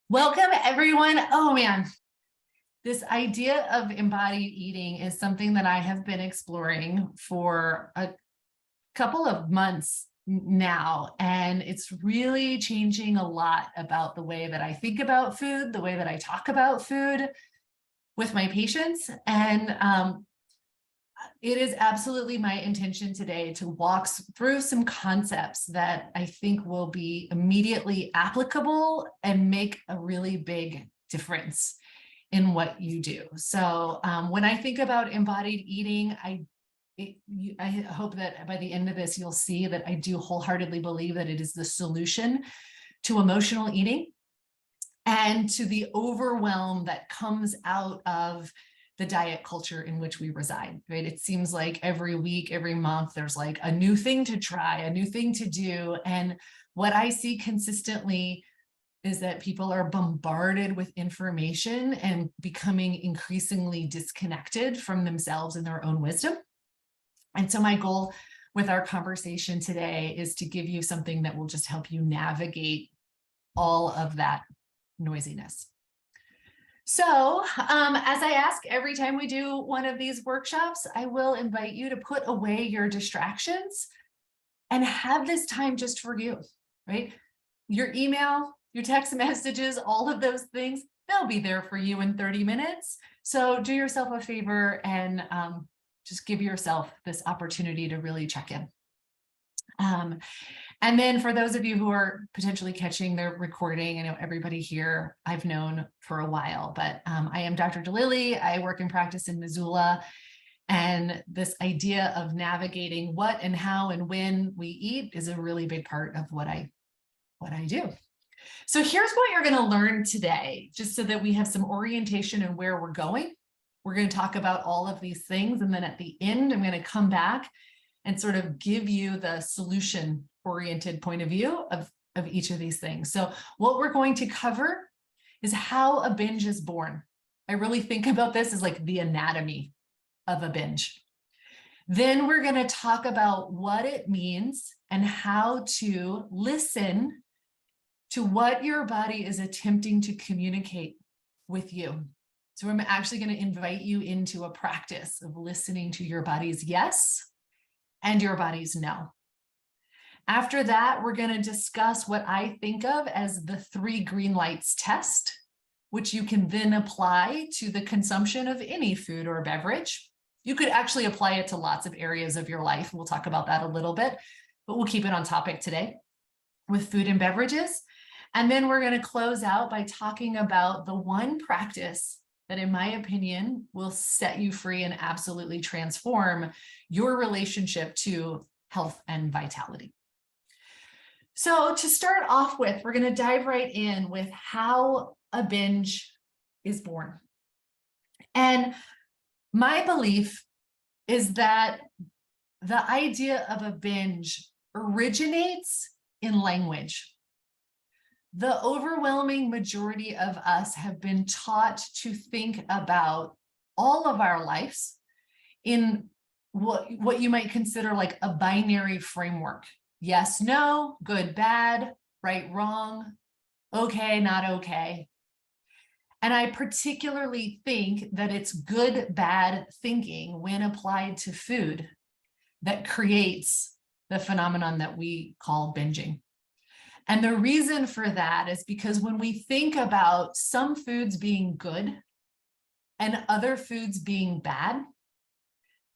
Welcome, everyone. Oh, man. This idea of embodied eating is something that I have been exploring for a couple of months now, and it's really changing a lot about the way that I think about food, the way that I talk about food with my patients. And it is absolutely my intention today to walk through some concepts that I think will be immediately applicable and make a really big difference in what you do. So when I think about embodied eating, I hope that by the end of this, you'll see that I do wholeheartedly believe that it is the solution to emotional eating and to the overwhelm that comes out of the diet culture in which we reside, right? It seems like every week, every month, there's like a new thing to try, a new thing to do. And what I see consistently is that people are bombarded with information and becoming increasingly disconnected from themselves and their own wisdom. And so my goal with our conversation today is to give you something that will just help you navigate all of that noisiness. So as I ask every time we do one of these workshops, I will invite you to put away your distractions and have this time just for you, right? Your email, your text messages, all of those things, they'll be there for you in 30 minutes. So do yourself a favor and just give yourself this opportunity to really check in. And then for those of you who are potentially catching the recording, I know everybody here I've known for a while, but I am Dr. DeLilly. I work in practice in Missoula. And this idea of navigating what and how and when we eat is a really big part of what I do. So here's what you're going to learn today, just so that we have some orientation in where we're going. We're going to talk about all of these things. And then at the end, I'm going to come back and sort of give you the solution-oriented point of view of each of these things. So what we're going to cover is how a binge is born. I really think about this as like the anatomy of a binge. Then we're going to talk about what it means and how to listen to what your body is attempting to communicate with you. So I'm actually going to invite you into a practice of listening to your body's yes and your body's no. After that, we're going to discuss what I think of as the 3 green lights test, which you can then apply to the consumption of any food or beverage. You could actually apply it to lots of areas of your life. We'll talk about that a little bit, but we'll keep it on topic today with food and beverages. And then we're going to close out by talking about the one practice that, in my opinion, will set you free and absolutely transform your relationship to health and vitality. So to start off with, we're going to dive right in with how a binge is born. And my belief is that the idea of a binge originates in language. The overwhelming majority of us have been taught to think about all of our lives in what you might consider like a binary framework. Yes, no, good, bad, right, wrong, okay, not okay. And I particularly think that it's good, bad thinking when applied to food that creates the phenomenon that we call binging. And the reason for that is because when we think about some foods being good and other foods being bad,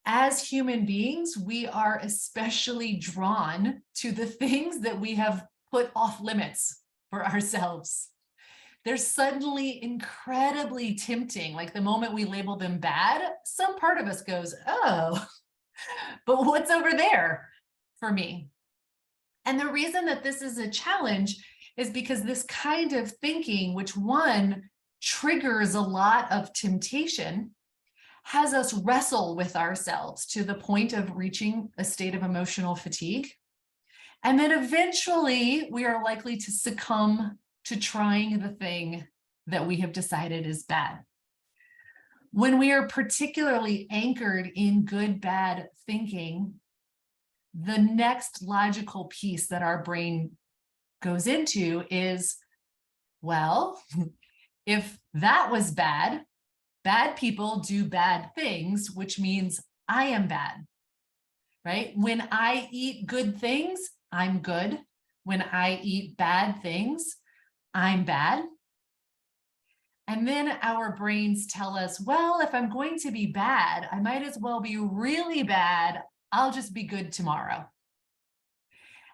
as human beings, we are especially drawn to the things that we have put off limits for ourselves. They're suddenly incredibly tempting. Like the moment we label them bad, some part of us goes, oh, but what's over there for me? And the reason that this is a challenge is because this kind of thinking, which one triggers a lot of temptation, has us wrestle with ourselves to the point of reaching a state of emotional fatigue. And then eventually we are likely to succumb to trying the thing that we have decided is bad. When we are particularly anchored in good, bad thinking, the next logical piece that our brain goes into is Well, if that was bad, bad people do bad things, which means I am bad, right? When I eat good things, I'm good. When I eat bad things, I'm bad. And then our brains tell us, well, if I'm going to be bad, I might as well be really bad. I'll just be good tomorrow.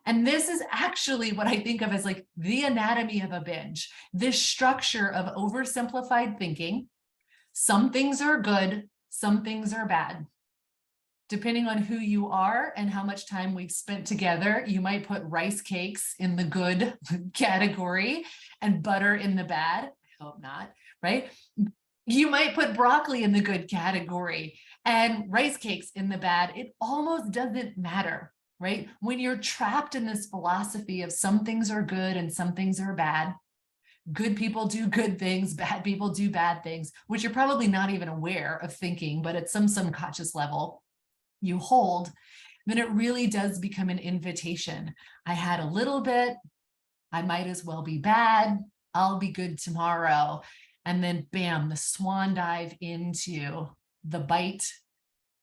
And this is actually what I think of as like the anatomy of a binge, this structure of oversimplified thinking. Some things are good, some things are bad. Depending on who you are and how much time we've spent together, you might put rice cakes in the good category and butter in the bad. I hope not, right? You might put broccoli in the good category and rice cakes in the bad. It almost doesn't matter, right? When you're trapped in this philosophy of some things are good and some things are bad, good people do good things, bad people do bad things, which you're probably not even aware of thinking, but at some subconscious level you hold, then it really does become an invitation. I had a little bit, I might as well be bad, I'll be good tomorrow. And then bam, the swan dive into the bite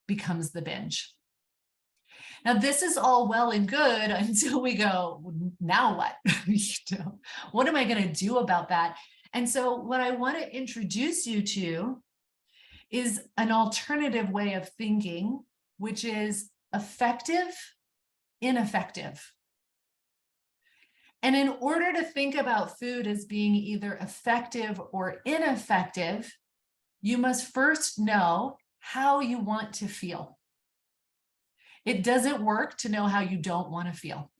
becomes the binge. Now, this is all well and good until we go, now what? What am I going to do about that? And so what I want to introduce you to is an alternative way of thinking, which is effective, ineffective. And in order to think about food as being either effective or ineffective, you must first know how you want to feel. It doesn't work to know how you don't want to feel.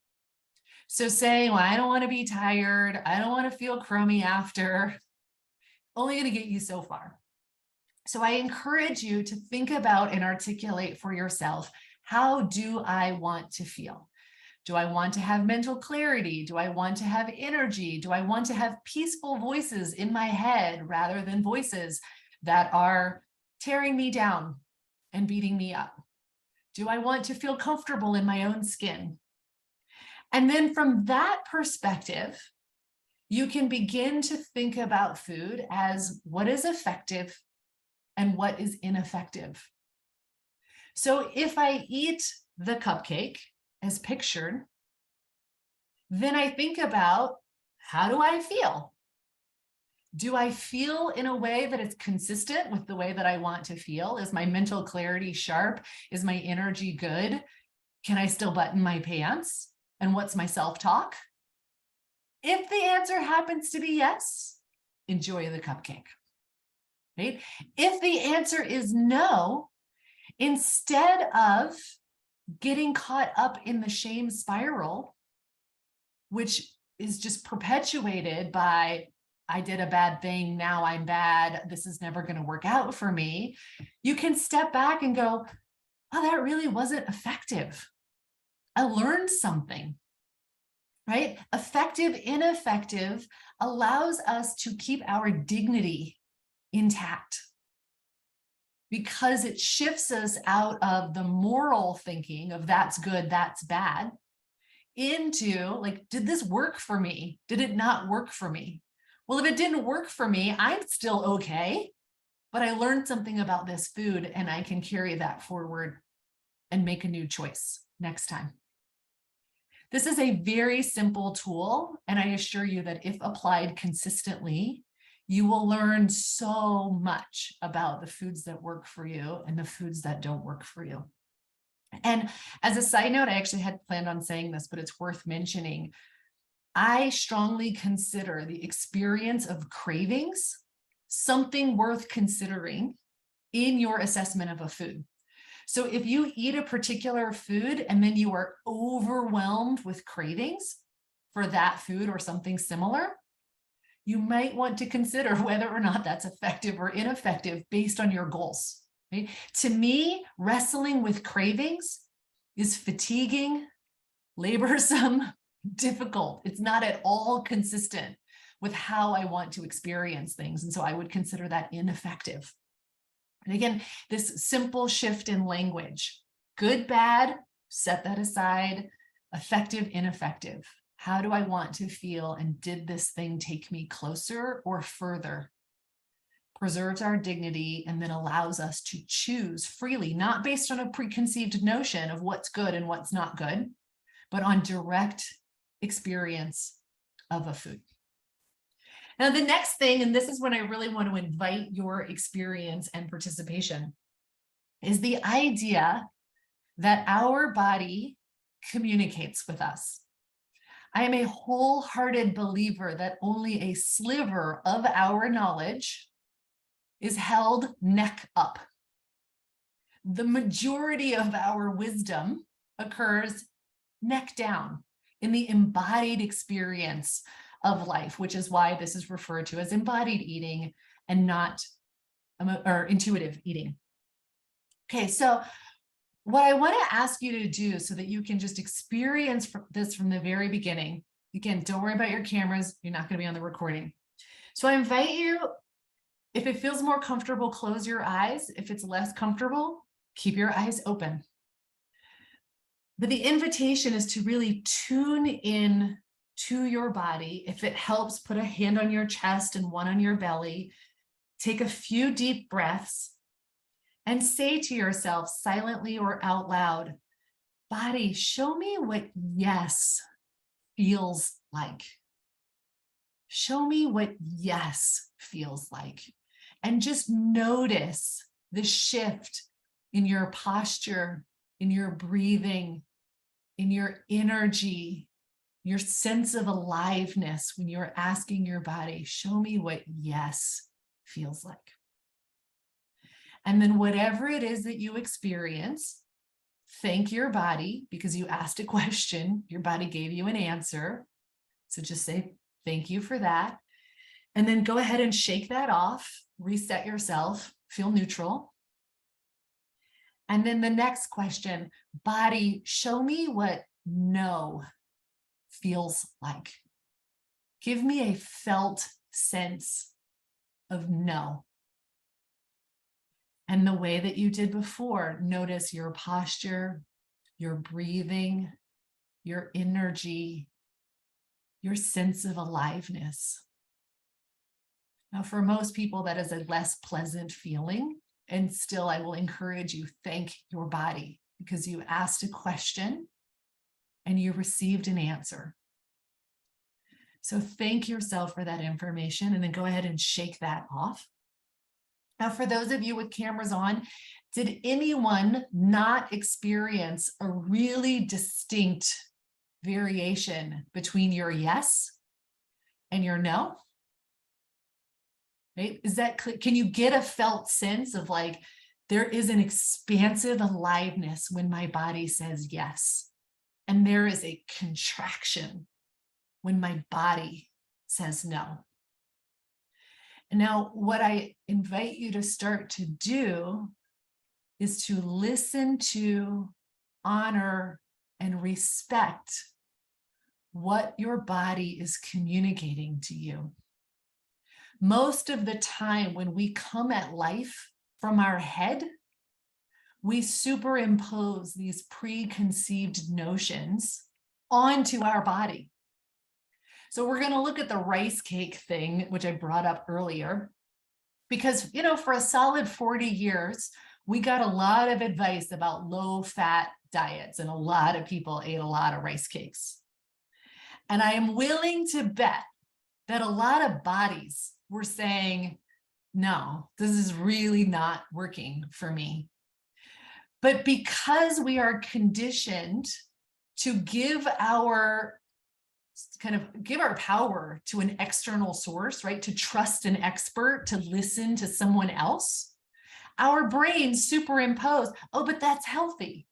So saying, well, I don't want to be tired, I don't want to feel crummy after, only going to get you so far. So I encourage you to think about and articulate for yourself, how do I want to feel? Do I want to have mental clarity? Do I want to have energy? Do I want to have peaceful voices in my head rather than voices that are tearing me down and beating me up? Do I want to feel comfortable in my own skin? And then from that perspective, you can begin to think about food as what is effective and what is ineffective. So if I eat the cupcake as pictured, then I think about, how do I feel? Do I feel in a way that is consistent with the way that I want to feel? Is my mental clarity sharp? Is my energy good? Can I still button my pants? And what's my self-talk? If the answer happens to be yes, enjoy the cupcake. Right? If the answer is no, instead of getting caught up in the shame spiral, which is just perpetuated by, I did a bad thing, now I'm bad, this is never going to work out for me, you can step back and go, oh, that really wasn't effective. I learned something, right? Effective, ineffective allows us to keep our dignity intact because it shifts us out of the moral thinking of that's good, that's bad, into like, did this work for me? Did it not work for me? Well, if it didn't work for me, I'm still okay, but I learned something about this food and I can carry that forward and make a new choice next time. This is a very simple tool, and I assure you that if applied consistently, you will learn so much about the foods that work for you and the foods that don't work for you. And as a side note, I actually had planned on saying this, but it's worth mentioning. I strongly consider the experience of cravings something worth considering in your assessment of a food. So if you eat a particular food and then you are overwhelmed with cravings for that food or something similar, you might want to consider whether or not that's effective or ineffective based on your goals. Right? To me, wrestling with cravings is fatiguing, laborsome, difficult. It's not at all consistent with how I want to experience things. And so I would consider that ineffective. And again, this simple shift in language, good, bad, set that aside, effective, ineffective. How do I want to feel? And did this thing take me closer or further? Preserves our dignity and then allows us to choose freely, not based on a preconceived notion of what's good and what's not good, but on direct experience of a food. Now, the next thing, and this is when I really want to invite your experience and participation, is the idea that our body communicates with us. I am a wholehearted believer that only a sliver of our knowledge is held neck up. The majority of our wisdom occurs neck down in the embodied experience of life, which is why this is referred to as embodied eating and not or intuitive eating. Okay, so what I want to ask you to do so that you can just experience this from the very beginning. Again, don't worry about your cameras. You're not going to be on the recording. So I invite you, if it feels more comfortable, close your eyes. If it's less comfortable, keep your eyes open. But the invitation is to really tune in to your body. If it helps, put a hand on your chest and one on your belly. Take a few deep breaths and say to yourself silently or out loud, body, show me what yes feels like. Show me what yes feels like. And just notice the shift in your posture, in your breathing, in your energy, your sense of aliveness when you're asking your body, show me what yes feels like. And then whatever it is that you experience, thank your body because you asked a question, your body gave you an answer. So just say, thank you for that. And then go ahead and shake that off, reset yourself, feel neutral. And then the next question, body, show me what no feels like. Give me a felt sense of no. And the way that you did before, notice your posture, your breathing, your energy, your sense of aliveness. Now, for most people, that is a less pleasant feeling. And still, I will encourage you, thank your body because you asked a question and you received an answer. So thank yourself for that information and then go ahead and shake that off. Now, for those of you with cameras on, did anyone not experience a really distinct variation between your yes and your no? Right? Is that clear? Can you get a felt sense of like, there is an expansive aliveness when my body says yes, and there is a contraction when my body says no. And now what I invite you to start to do is to listen to, honor, and respect what your body is communicating to you. Most of the time when we come at life from our head, we superimpose these preconceived notions onto our body. So we're going to look at the rice cake thing, which I brought up earlier, because, you know, for a solid 40 years, we got a lot of advice about low-fat diets, and a lot of people ate a lot of rice cakes. And I am willing to bet that a lot of bodies were saying, no, this is really not working for me. But because we are conditioned to give our power to an external source, right? To trust an expert, to listen to someone else, our brains superimpose, oh, but that's healthy,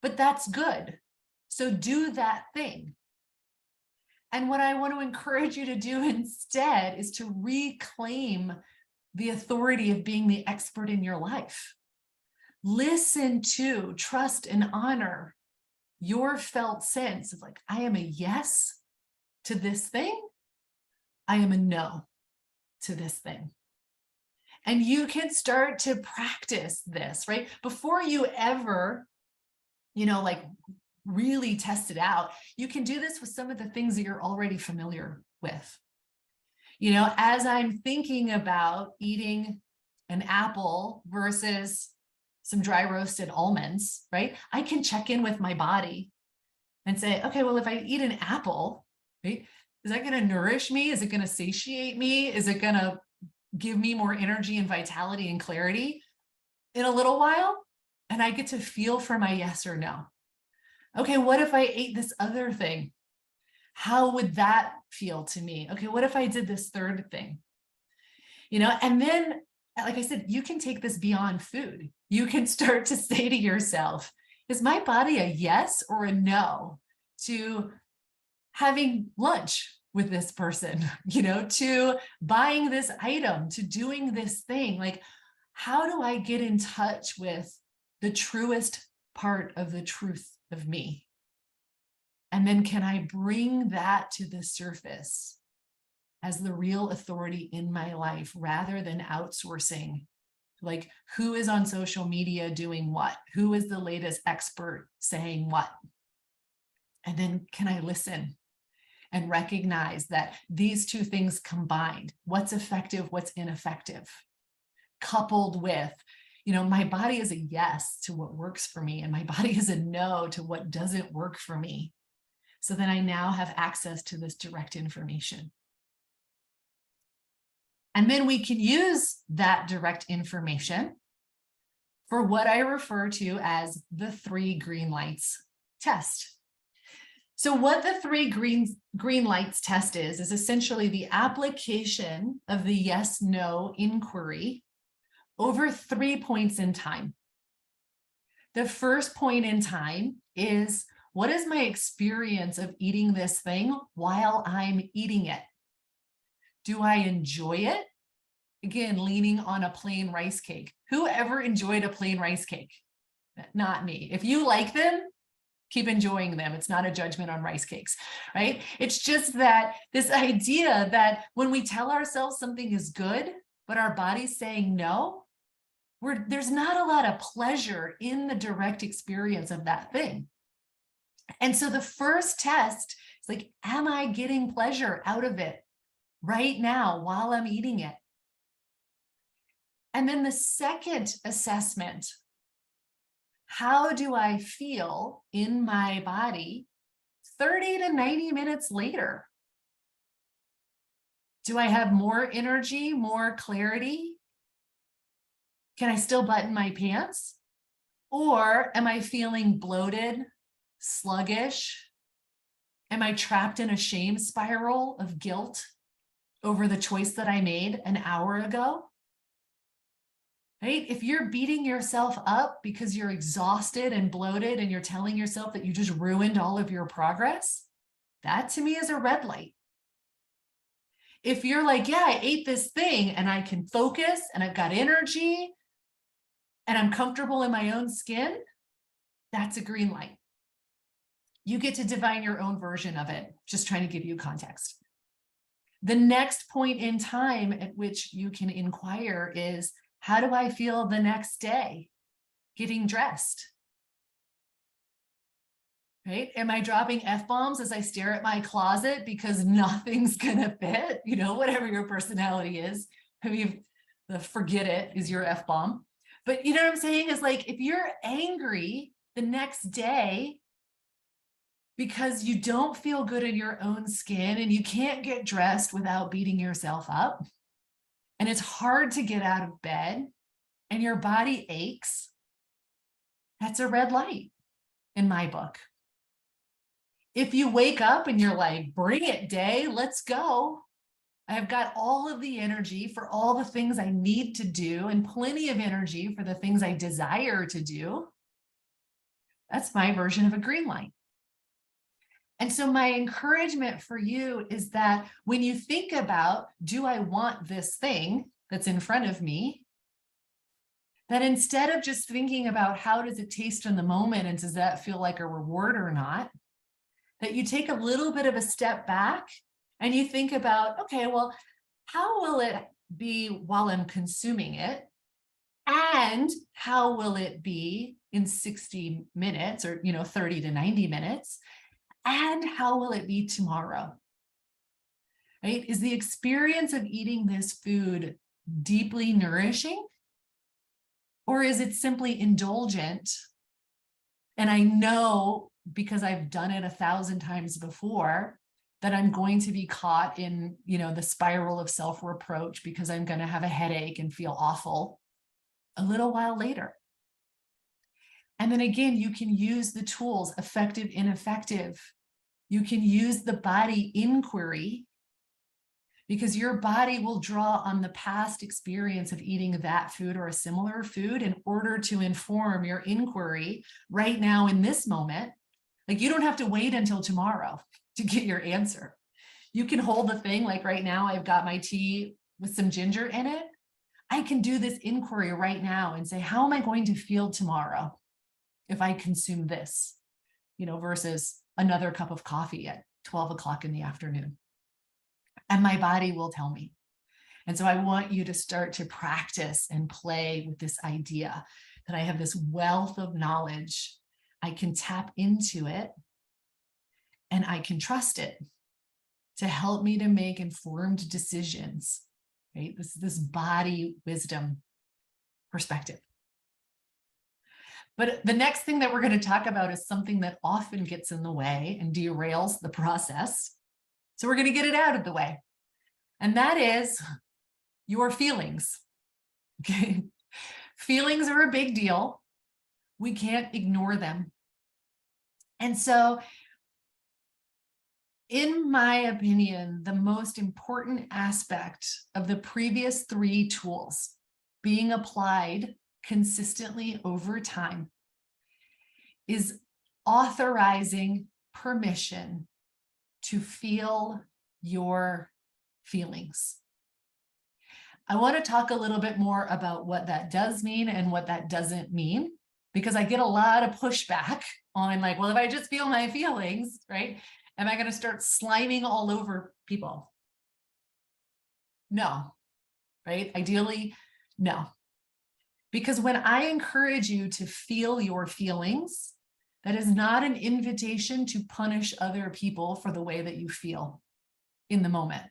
but that's good. So do that thing. And what I want to encourage you to do instead is to reclaim the authority of being the expert in your life. Listen to, trust, and honor your felt sense of like, I am a yes to this thing. I am a no to this thing. And you can start to practice this, right? Before you ever, like really test it out, you can do this with some of the things that you're already familiar with. As I'm thinking about eating an apple versus some dry roasted almonds, right? I can check in with my body and say, okay, well, if I eat an apple, right, is that going to nourish me? Is it going to satiate me? Is it going to give me more energy and vitality and clarity in a little while? And I get to feel for my yes or no. Okay, what if I ate this other thing? How would that feel to me? Okay, what if I did this third thing? And then, like I said, you can take this beyond food. You can start to say to yourself, is my body a yes or a no to having lunch with this person, to buying this item, to doing this thing? Like, how do I get in touch with the truest part of the truth of me? And then can I bring that to the surface as the real authority in my life rather than outsourcing? Like, who is on social media doing what? Who is the latest expert saying what? And then can I listen and recognize that these two things combined, what's effective, what's ineffective, coupled with, my body is a yes to what works for me, and my body is a no to what doesn't work for me. So then I now have access to this direct information. And then we can use that direct information for what I refer to as the 3 green lights test. So what the 3 green lights test is essentially the application of the yes-no inquiry over 3 points in time. The first point in time is, what is my experience of eating this thing while I'm eating it? Do I enjoy it? Again, leaning on a plain rice cake. Who ever enjoyed a plain rice cake? Not me. If you like them, keep enjoying them. It's not a judgment on rice cakes, right? It's just that this idea that when we tell ourselves something is good, but our body's saying no, there's not a lot of pleasure in the direct experience of that thing. And so the first test is like, am I getting pleasure out of it right now while I'm eating it? And then the second assessment, how do I feel in my body 30 to 90 minutes later? Do I have more energy, more clarity? Can I still button my pants? Or am I feeling bloated, sluggish? Am I trapped in a shame spiral of guilt over the choice that I made an hour ago? Right? If you're beating yourself up because you're exhausted and bloated and you're telling yourself that you just ruined all of your progress, that to me is a red light. If you're like, yeah, I ate this thing and I can focus and I've got energy and I'm comfortable in my own skin, that's a green light. You get to divine your own version of it, just trying to give you context. The next point in time at which you can inquire is, how do I feel the next day getting dressed? Right? Am I dropping F-bombs as I stare at my closet because nothing's gonna fit? Whatever your personality is. I mean, the forget it is your F-bomb. But you know what I'm saying is, like, if you're angry the next day because you don't feel good in your own skin and you can't get dressed without beating yourself up, and it's hard to get out of bed and your body aches, that's a red light in my book. If you wake up and you're like, bring it day, let's go. I've got all of the energy for all the things I need to do and plenty of energy for the things I desire to do. That's my version of a green light. And so my encouragement for you is that when you think about, do I want this thing that's in front of me? That instead of just thinking about how does it taste in the moment and does that feel like a reward or not, that you take a little bit of a step back and you think about, okay, well, how will it be while I'm consuming it? And how will it be in 60 minutes or, 30 to 90 minutes? And how will it be tomorrow? Right? Is the experience of eating this food deeply nourishing? Or is it simply indulgent? And I know, because I've done it 1,000 times before, that I'm going to be caught in, the spiral of self-reproach because I'm going to have a headache and feel awful a little while later. And then again, you can use the tools, effective, ineffective. You can use the body inquiry, because your body will draw on the past experience of eating that food or a similar food in order to inform your inquiry right now in this moment. Like, you don't have to wait until tomorrow to get your answer. You can hold the thing, like right now, I've got my tea with some ginger in it. I can do this inquiry right now and say, how am I going to feel tomorrow if I consume this, versus another cup of coffee at 12 o'clock in the afternoon? And my body will tell me. And so I want you to start to practice and play with this idea that I have this wealth of knowledge. I can tap into it and I can trust it to help me to make informed decisions, right? This body wisdom perspective. But the next thing that we're going to talk about is something that often gets in the way and derails the process. So we're going to get it out of the way. And that is your feelings. Okay. Feelings are a big deal. We can't ignore them. And so, in my opinion, the most important aspect of the previous 3 tools being applied consistently over time is authorizing permission to feel your feelings. I want to talk a little bit more about what that does mean and what that doesn't mean, because I get a lot of pushback on, like, well, if I just feel my feelings, right, am I going to start sliming all over people? No, right? Ideally, no. Because when I encourage you to feel your feelings, that is not an invitation to punish other people for the way that you feel in the moment.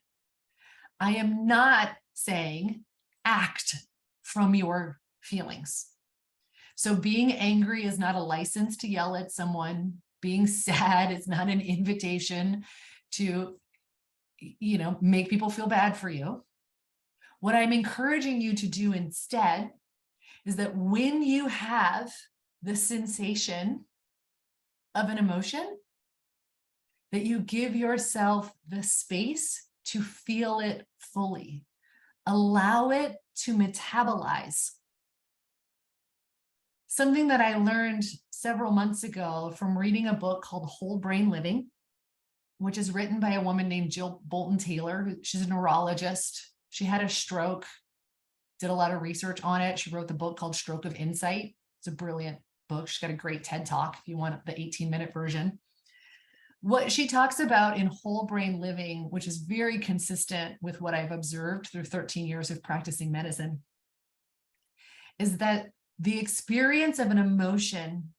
I am not saying act from your feelings. So being angry is not a license to yell at someone. Being sad is not an invitation to, make people feel bad for you. What I'm encouraging you to do instead is that when you have the sensation of an emotion, that you give yourself the space to feel it fully. Allow it to metabolize. Something that I learned several months ago from reading a book called Whole Brain Living, which is written by a woman named Jill Bolton Taylor. She's a neurologist. She had a stroke, did a lot of research on it. She wrote the book called Stroke of Insight. It's a brilliant book. She's got a great TED Talk if you want the 18-minute version. What she talks about in Whole Brain Living, which is very consistent with what I've observed through 13 years of practicing medicine, is that the experience of an emotion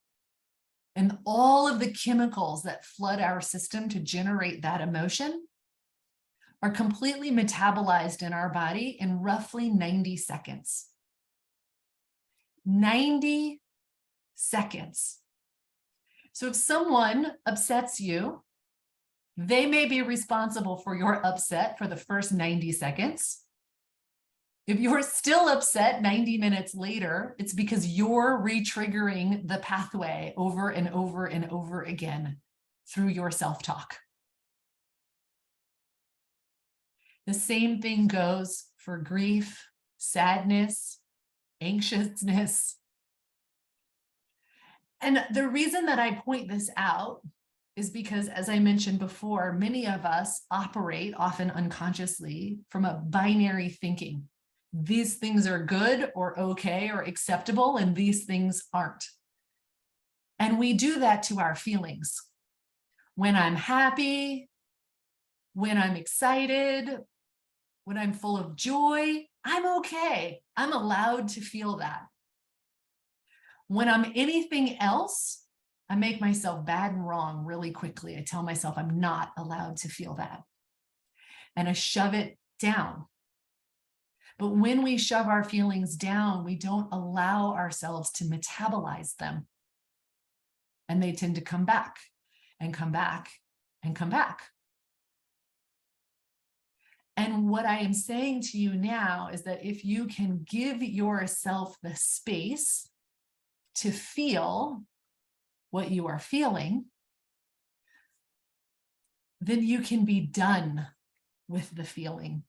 and all of the chemicals that flood our system to generate that emotion are completely metabolized in our body in roughly 90 seconds. 90 seconds. So if someone upsets you, they may be responsible for your upset for the first 90 seconds. If you're still upset 90 minutes later, it's because you're re-triggering the pathway over and over and over again through your self-talk. The same thing goes for grief, sadness, anxiousness. And the reason that I point this out is because, as I mentioned before, many of us operate, often unconsciously, from a binary thinking. These things are good or okay or acceptable, and these things aren't. And we do that to our feelings. When I'm happy, when I'm excited, when I'm full of joy, I'm okay. I'm allowed to feel that. When I'm anything else, I make myself bad and wrong really quickly. I tell myself I'm not allowed to feel that. And I shove it down. But when we shove our feelings down, we don't allow ourselves to metabolize them. And they tend to come back and come back and come back. And what I am saying to you now is that if you can give yourself the space to feel what you are feeling, then you can be done with the feeling.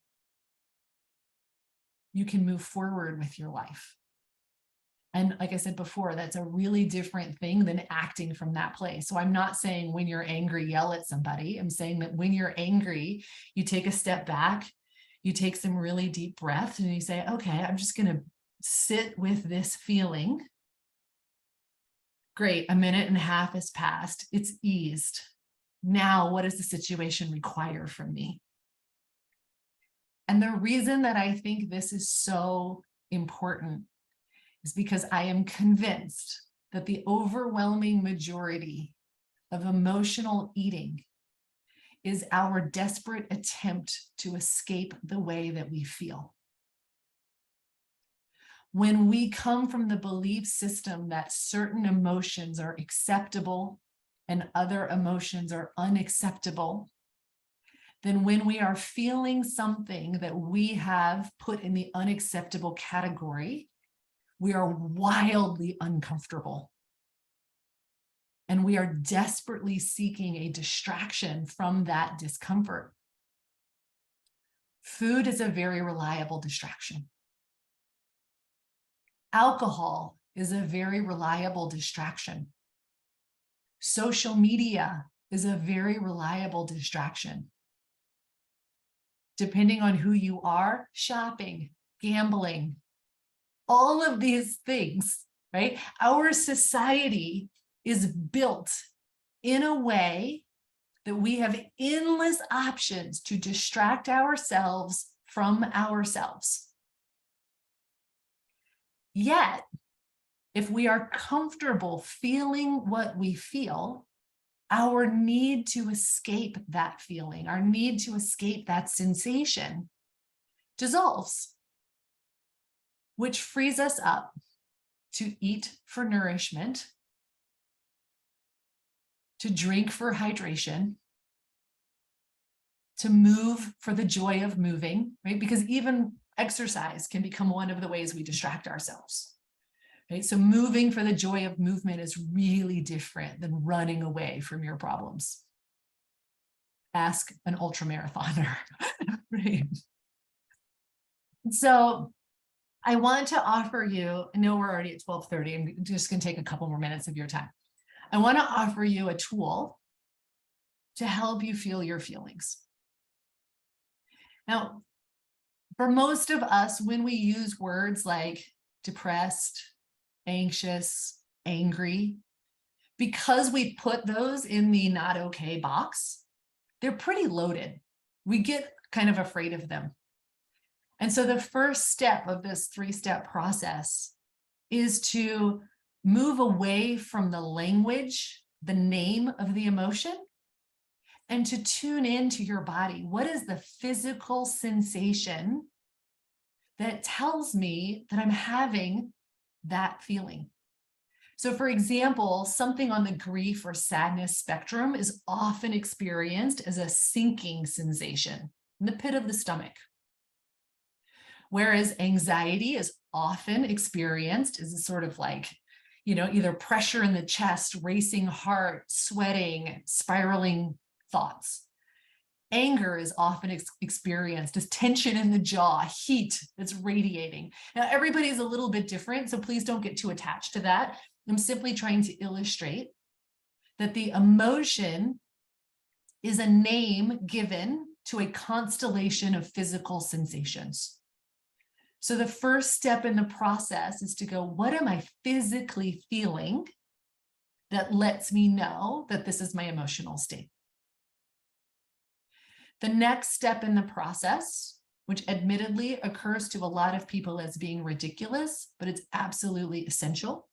You can move forward with your life. And like I said before, that's a really different thing than acting from that place. So I'm not saying when you're angry, yell at somebody. I'm saying that when you're angry, you take a step back, you take some really deep breaths, and you say, okay, I'm just going to sit with this feeling. Great, a minute and a half has passed. It's eased. Now, what does the situation require from me? And the reason that I think this is so important is because I am convinced that the overwhelming majority of emotional eating is our desperate attempt to escape the way that we feel. When we come from the belief system that certain emotions are acceptable and other emotions are unacceptable, then when we are feeling something that we have put in the unacceptable category, we are wildly uncomfortable. And we are desperately seeking a distraction from that discomfort. Food is a very reliable distraction. Alcohol is a very reliable distraction. Social media is a very reliable distraction. Depending on who you are, shopping, gambling, all of these things, right? Our society is built in a way that we have endless options to distract ourselves from ourselves. Yet, if we are comfortable feeling what we feel, our need to escape that feeling, our need to escape that sensation dissolves, which frees us up to eat for nourishment, to drink for hydration, to move for the joy of moving, right? Because even exercise can become one of the ways we distract ourselves, right? So moving for the joy of movement is really different than running away from your problems. Ask an ultramarathoner, right? So I want to offer you, I know we're already at 12:30, I'm just going to take a couple more minutes of your time. I want to offer you a tool to help you feel your feelings. Now, for most of us, when we use words like depressed, anxious, angry, because we put those in the not okay box, they're pretty loaded. We get kind of afraid of them. And so the first step of this 3-step process is to move away from the language, the name of the emotion, and to tune into your body. What is the physical sensation that tells me that I'm having that feeling? So for example, something on the grief or sadness spectrum is often experienced as a sinking sensation in the pit of the stomach. Whereas anxiety is often experienced as a sort of like, either pressure in the chest, racing heart, sweating, spiraling thoughts. Anger is often experienced as tension in the jaw, heat that's radiating. Now, everybody's a little bit different, so please don't get too attached to that. I'm simply trying to illustrate that the emotion is a name given to a constellation of physical sensations. So the first step in the process is to go, what am I physically feeling that lets me know that this is my emotional state? The next step in the process, which admittedly occurs to a lot of people as being ridiculous, but it's absolutely essential,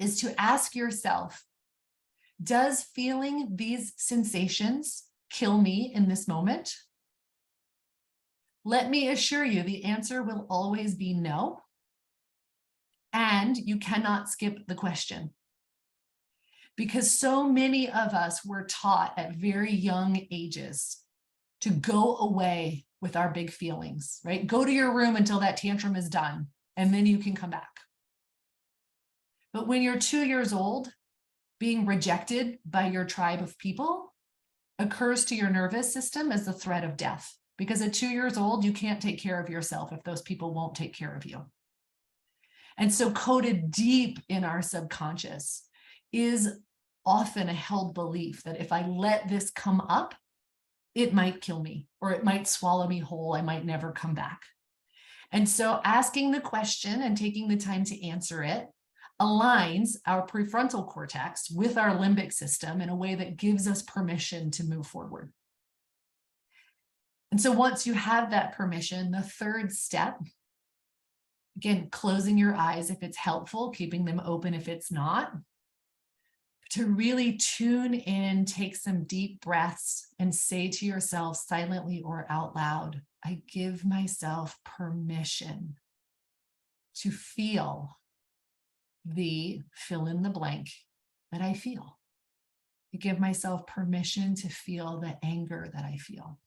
is to ask yourself, does feeling these sensations kill me in this moment? Let me assure you, the answer will always be no. And you cannot skip the question. Because so many of us were taught at very young ages to go away with our big feelings, right? Go to your room until that tantrum is done, and then you can come back. But when you're 2 years old, being rejected by your tribe of people occurs to your nervous system as the threat of death. Because at 2 years old, you can't take care of yourself if those people won't take care of you. And so coded deep in our subconscious is often a held belief that if I let this come up, it might kill me, or it might swallow me whole. I might never come back. And so asking the question and taking the time to answer it aligns our prefrontal cortex with our limbic system in a way that gives us permission to move forward. And so once you have that permission, the third step, again, closing your eyes if it's helpful, keeping them open if it's not, to really tune in, take some deep breaths, and say to yourself silently or out loud, I give myself permission to feel the fill in the blank that I feel. I give myself permission to feel the anger that I feel.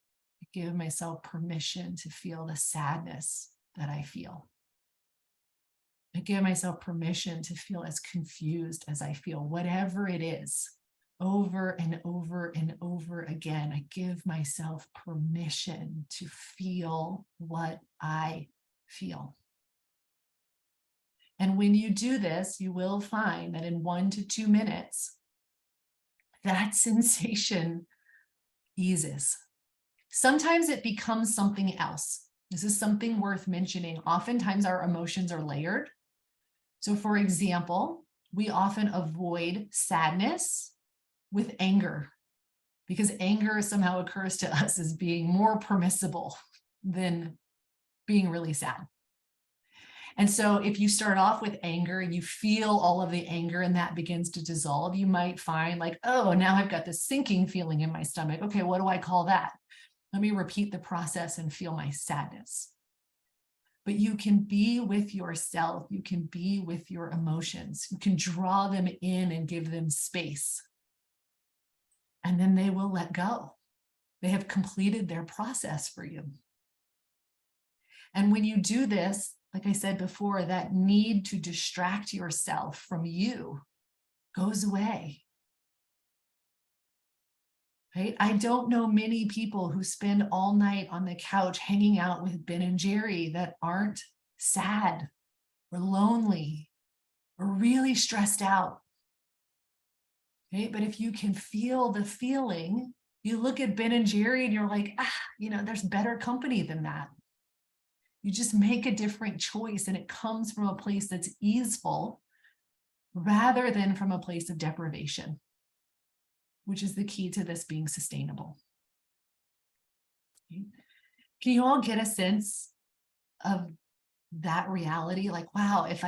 I give myself permission to feel the sadness that I feel. I give myself permission to feel as confused as I feel, whatever it is, over and over and over again. I give myself permission to feel what I feel. And when you do this, you will find that in 1 to 2 minutes, that sensation eases. Sometimes it becomes something else. This is something worth mentioning. Oftentimes our emotions are layered. So for example, we often avoid sadness with anger because anger somehow occurs to us as being more permissible than being really sad. And so if you start off with anger and you feel all of the anger and that begins to dissolve, you might find like, oh, now I've got this sinking feeling in my stomach. Okay, what do I call that? Let me repeat the process and feel my sadness. But you can be with yourself. You can be with your emotions. You can draw them in and give them space. And then they will let go. They have completed their process for you. And when you do this, like I said before, that need to distract yourself from you goes away. Right? I don't know many people who spend all night on the couch hanging out with Ben and Jerry that aren't sad or lonely or really stressed out. Right? But if you can feel the feeling, you look at Ben and Jerry and you're like, there's better company than that. You just make a different choice and it comes from a place that's easeful rather than from a place of deprivation, which is the key to this being sustainable. Can you all get a sense of that reality? Like, wow, if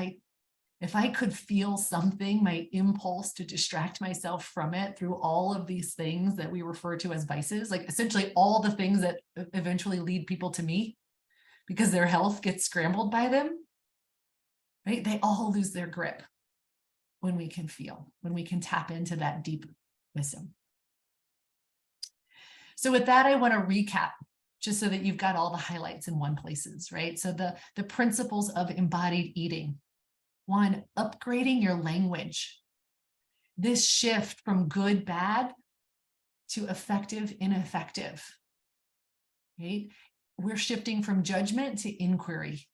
I could feel something, my impulse to distract myself from it through all of these things that we refer to as vices, like essentially all the things that eventually lead people to me because their health gets scrambled by them, right? They all lose their grip when we can feel, when we can tap into that deep wisdom. So with that, I want to recap just so that you've got all the highlights in one places, right? So the principles of embodied eating. 1, upgrading your language. This shift from good, bad to effective, ineffective, right? We're shifting from judgment to inquiry.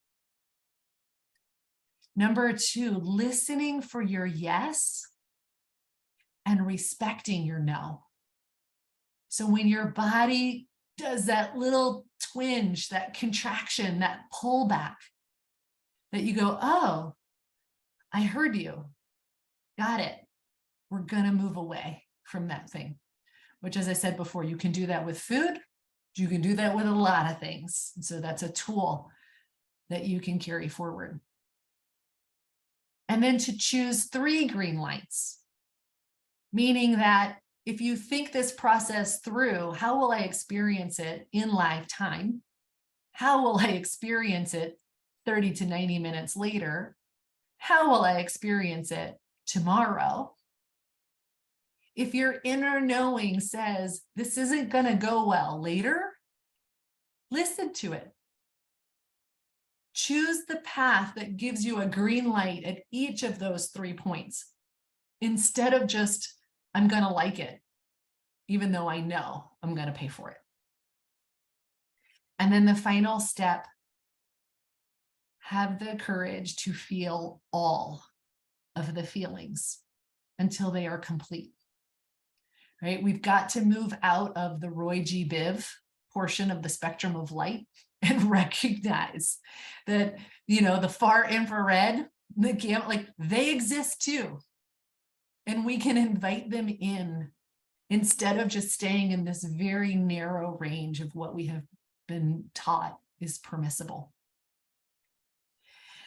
Number 2, listening for your yes and respecting your no. So when your body does that little twinge, that contraction, that pullback, that you go, oh, I heard you. Got it. We're going to move away from that thing, which, as I said before, you can do that with food. You can do that with a lot of things. So that's a tool that you can carry forward. And then to choose 3 green lights, meaning that if you think this process through, how will I experience it in live time? How will I experience it 30 to 90 minutes later? How will I experience it tomorrow? If your inner knowing says this isn't going to go well later, listen to it. Choose the path that gives you a green light at each of those 3 points, instead of just, I'm going to like it, even though I know I'm going to pay for it. And then the final step, have the courage to feel all of the feelings until they are complete. Right? We've got to move out of the Roy G. Biv portion of the spectrum of light and recognize that, the far infrared, the gamma, like they exist too. And we can invite them in instead of just staying in this very narrow range of what we have been taught is permissible.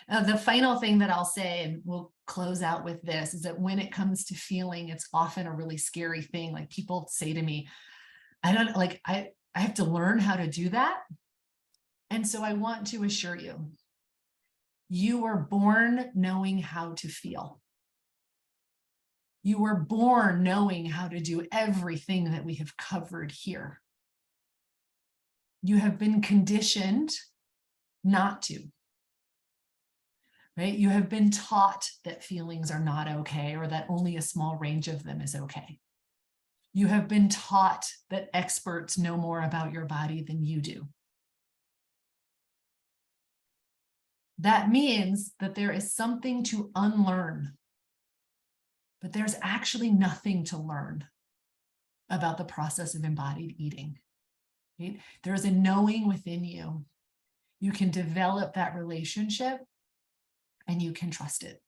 The final thing that I'll say, and we'll close out with this, is that when it comes to feeling, it's often a really scary thing. Like people say to me, I have to learn how to do that. And so I want to assure you, you were born knowing how to feel. You were born knowing how to do everything that we have covered here. You have been conditioned not to. Right? You have been taught that feelings are not okay, or that only a small range of them is okay. You have been taught that experts know more about your body than you do. That means that there is something to unlearn, but there's actually nothing to learn about the process of embodied eating. Right? There is a knowing within you. You can develop that relationship and you can trust it.